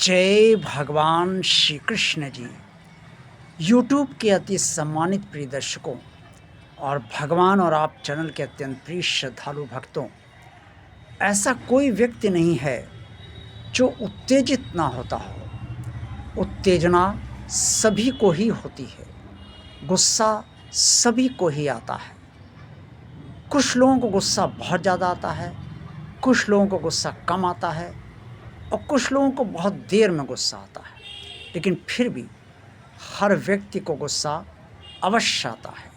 जय भगवान श्री कृष्ण जी। यूट्यूब के अति सम्मानित प्रिय दर्शकों और भगवान और आप चैनल के अत्यंत प्रिय श्रद्धालु भक्तों, ऐसा कोई व्यक्ति नहीं है जो उत्तेजित ना होता हो। उत्तेजना सभी को ही होती है, गुस्सा सभी को ही आता है। कुछ लोगों को गुस्सा बहुत ज़्यादा आता है, कुछ लोगों को गुस्सा कम आता है और कुछ लोगों को बहुत देर में गुस्सा आता है। लेकिन फिर भी हर व्यक्ति को गुस्सा अवश्य आता है।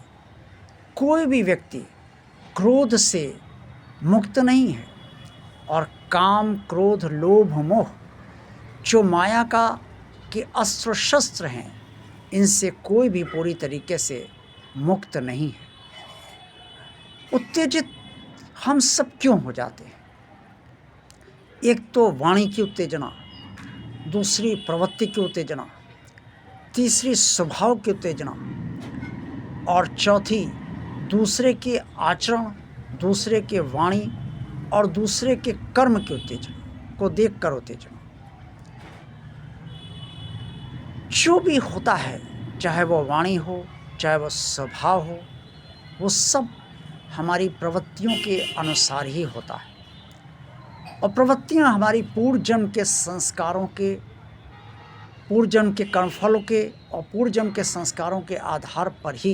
कोई भी व्यक्ति क्रोध से मुक्त नहीं है और काम, क्रोध, लोभ, मोह जो माया का के अस्त्र शस्त्र हैं, इनसे कोई भी पूरी तरीके से मुक्त नहीं है। उत्तेजित हम सब क्यों हो जाते हैं? एक तो वाणी की उत्तेजना, दूसरी प्रवृत्ति की उत्तेजना, तीसरी स्वभाव की उत्तेजना और चौथी दूसरे के आचरण, दूसरे के वाणी और दूसरे के कर्म की उत्तेजना को देखकर उत्तेजना। जो भी होता है, चाहे वो वाणी हो, चाहे वो स्वभाव हो, वो सब हमारी प्रवृत्तियों के अनुसार ही होता है। और प्रवृत्तियां हमारी पूर्व जन्म के संस्कारों के, पूर्व जन्म के कर्मफलों के और पूर्व जन्म के संस्कारों के आधार पर ही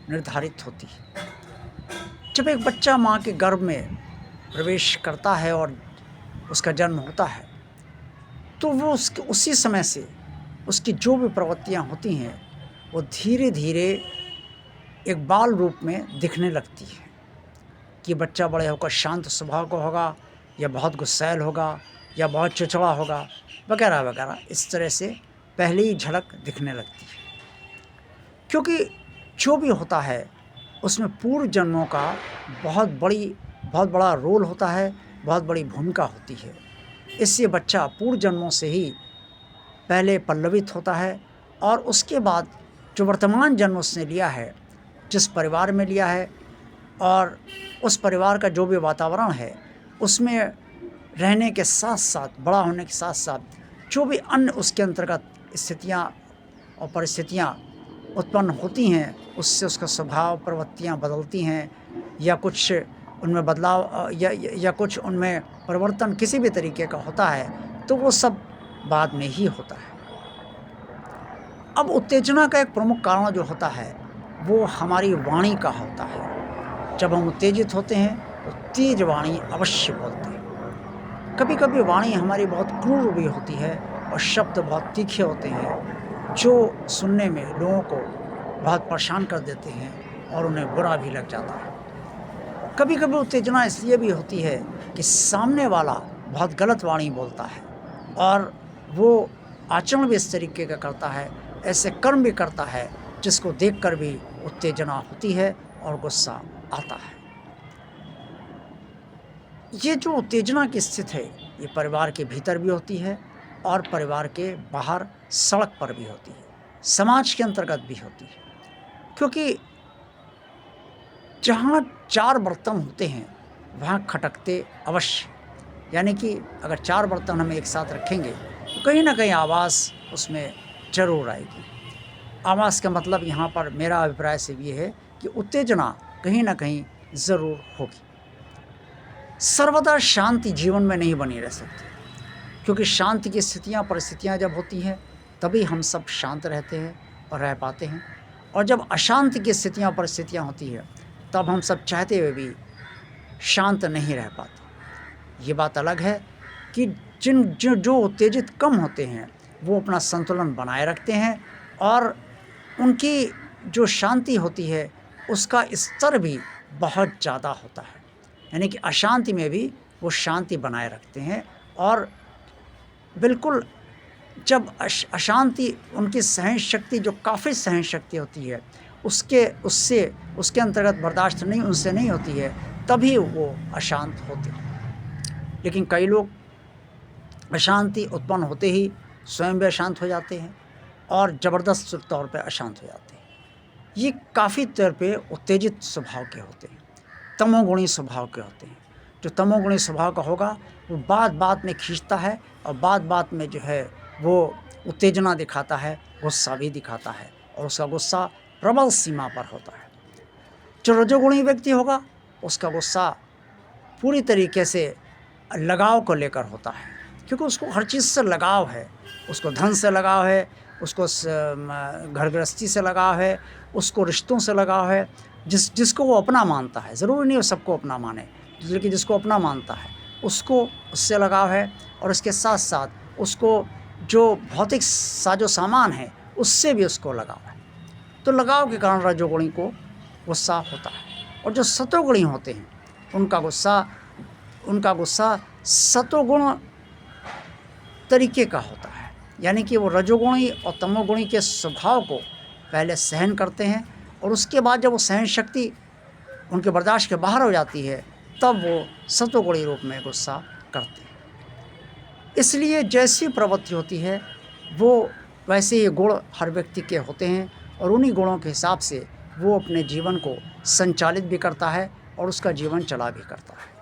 निर्धारित होती है। जब एक बच्चा माँ के गर्भ में प्रवेश करता है और उसका जन्म होता है, तो वो उसी समय से उसकी जो भी प्रवृत्तियाँ होती हैं, वो धीरे धीरे एक बाल रूप में दिखने लगती है। कि बच्चा बड़े होकर शांत स्वभाव का होगा, या बहुत गुस्सैल होगा, या बहुत चिड़चिड़ा होगा, वगैरह वगैरह। इस तरह से पहले ही झलक दिखने लगती है। क्योंकि जो भी होता है उसमें पूर्व जन्मों का बहुत बड़ा रोल होता है, बहुत बड़ी भूमिका होती है। इससे बच्चा पूर्व जन्मों से ही पहले पल्लवित होता है और उसके बाद जो वर्तमान जन्म उसने लिया है, जिस परिवार में लिया है और उस परिवार का जो भी वातावरण है, उसमें रहने के साथ साथ, बड़ा होने के साथ साथ जो भी अन्य उसके अंतर्गत स्थितियाँ और परिस्थितियाँ उत्पन्न होती हैं, उससे उसका स्वभाव, प्रवृत्तियाँ बदलती हैं, या कुछ उनमें बदलाव या कुछ उनमें परिवर्तन किसी भी तरीके का होता है, तो वो सब बाद में ही होता है। अब उत्तेजना का एक प्रमुख कारण जो होता है, वो हमारी वाणी का होता है। जब हम उत्तेजित होते हैं तो तेज वाणी अवश्य बोलते हैं। कभी कभी वाणी हमारी बहुत क्रूर भी होती है और शब्द बहुत तीखे होते हैं, जो सुनने में लोगों को बहुत परेशान कर देते हैं और उन्हें बुरा भी लग जाता है। कभी कभी उत्तेजना इसलिए भी होती है कि सामने वाला बहुत गलत वाणी बोलता है और वो आचरण भी इस तरीके का करता है, ऐसे कर्म भी करता है, जिसको देखकर भी उत्तेजना होती है और गुस्सा आता है। ये जो उत्तेजना की स्थिति है, ये परिवार के भीतर भी होती है और परिवार के बाहर सड़क पर भी होती है, समाज के अंतर्गत भी होती है। क्योंकि जहाँ चार बर्तन होते हैं, वहाँ खटकते अवश्य। यानी कि अगर चार बर्तन हम एक साथ रखेंगे तो कहीं ना कहीं आवाज़ उसमें ज़रूर आएगी। आवाज़ का मतलब यहाँ पर मेरा अभिप्राय से ये है कि उत्तेजना कहीं ना कहीं ज़रूर होगी। सर्वदा शांति जीवन में नहीं बनी रह सकती, क्योंकि शांति की स्थितियाँ, परिस्थितियाँ जब होती हैं, तभी हम सब शांत रहते हैं और रह पाते हैं। और जब अशांति की स्थितियाँ, परिस्थितियाँ होती है, तब हम सब चाहते हुए भी शांत नहीं रह पाते। ये बात अलग है कि जो उत्तेजित कम होते हैं, वो अपना संतुलन बनाए रखते हैं और उनकी जो शांति होती है, उसका स्तर भी बहुत ज़्यादा होता है। यानी कि अशांति में भी वो शांति बनाए रखते हैं। और बिल्कुल जब अशांति, उनकी सहन शक्ति जो काफ़ी सहन शक्ति होती है, उसके अंतर्गत बर्दाश्त नहीं, उनसे नहीं होती है, तभी वो अशांत होते हैं। लेकिन कई लोग अशांति उत्पन्न होते ही स्वयं भी अशांत हो जाते हैं और ज़बरदस्त तौर पे अशांत हो जाते हैं। ये काफ़ी तौर पे उत्तेजित स्वभाव के होते हैं, तमोगुणी स्वभाव के होते हैं। जो तमोगुणी स्वभाव का होगा, वो बात बात में खींचता है और बात बात में जो है वो उत्तेजना दिखाता है, गुस्सा भी दिखाता है और उसका गुस्सा प्रबल सीमा पर होता है। जो रजोगुणी व्यक्ति होगा उसका गुस्सा पूरी तरीके से लगाव को लेकर होता है, क्योंकि उसको हर चीज़ से लगाव है। उसको धन से लगाव है, उसको घर गृहस्थी से लगाव है, उसको रिश्तों से लगाव है, जिसको वो अपना मानता है। ज़रूरी नहीं वो सबको अपना माने, लेकिन जिसको अपना मानता है उसको उससे लगाव है। और इसके साथ साथ उसको जो भौतिक साजो सामान है उससे भी उसको लगाव है। तो लगाव के कारण रजोगुणी को गुस्सा होता है। और जो सतोगुणी होते हैं उनका गुस्सा सतोगुण तरीके का होता है, यानी कि वो रजोगुणी और तमोगुणी के स्वभाव को पहले सहन करते हैं और उसके बाद जब वो सहन शक्ति उनके बर्दाश्त के बाहर हो जाती है तब वो सतोगुणी रूप में गुस्सा करते हैं। इसलिए जैसी प्रवृत्ति होती है वो वैसे ही गुण हर व्यक्ति के होते हैं और उन्हीं गुणों के हिसाब से वो अपने जीवन को संचालित भी करता है और उसका जीवन चला भी करता है।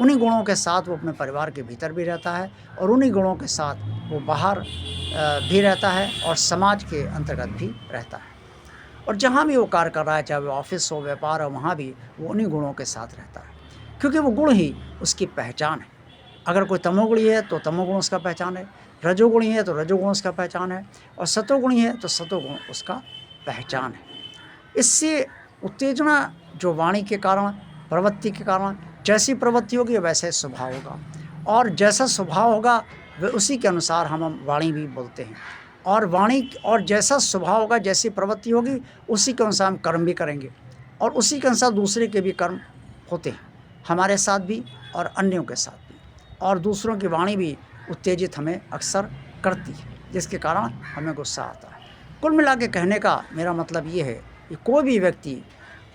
उन्हीं गुणों के साथ वो अपने परिवार के भीतर भी रहता है और उन्हीं गुणों के साथ वो बाहर भी रहता है और समाज के अंतर्गत भी रहता है। और जहाँ भी वो कार्य कर रहा है, चाहे वो ऑफिस हो, व्यापार हो, वहाँ भी वो उन्हीं गुणों के साथ रहता है, क्योंकि वो गुण ही उसकी पहचान है। अगर कोई तमोगुणी है तो तमोगुण उसका पहचान है, रजोगुणी है तो रजोगुण उसका पहचान है और सतोगुणी है तो सतोगुण उसका पहचान है। इससे उत्तेजना जो वाणी के कारण, प्रवृत्ति के कारण, जैसी प्रवृत्ति होगी वैसे स्वभाव होगा और जैसा स्वभाव होगा वह उसी के अनुसार हम वाणी भी बोलते हैं। और वाणी और जैसा स्वभाव होगा, जैसी प्रवृत्ति होगी उसी के अनुसार हम कर्म भी करेंगे और उसी के अनुसार दूसरे के भी कर्म होते हैं, हमारे साथ भी और अन्यों के साथ भी। और दूसरों की वाणी भी उत्तेजित हमें अक्सर करती है, जिसके कारण हमें गुस्सा आता है। कुल मिला के कहने का मेरा मतलब ये है कि कोई भी व्यक्ति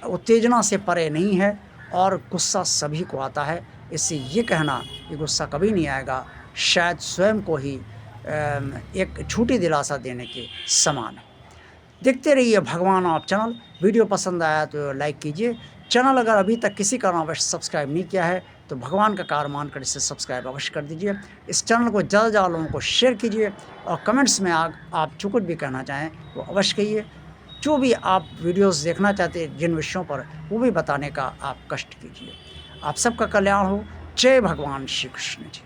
उत्तेजना से परे नहीं है और गुस्सा सभी को आता है। इससे ये कहना कि गुस्सा कभी नहीं आएगा शायद स्वयं को ही एक झूठी दिलासा देने के समान है। देखते रहिए भगवान आप चैनल। वीडियो पसंद आया तो लाइक कीजिए। चैनल अगर अभी तक किसी कारणवश सब्सक्राइब नहीं किया है तो भगवान का कार्य मानकर इसे सब्सक्राइब अवश्य कर दीजिए। इस चैनल को ज़्यादा ज़्यादा लोगों को शेयर कीजिए और कमेंट्स में आप जो कुछ भी कहना चाहें वो अवश्य कहिए। जो भी आप वीडियोस देखना चाहते हैं जिन विषयों पर, वो भी बताने का आप कष्ट कीजिए। आप सबका कल्याण हो। जय भगवान श्री कृष्ण जी।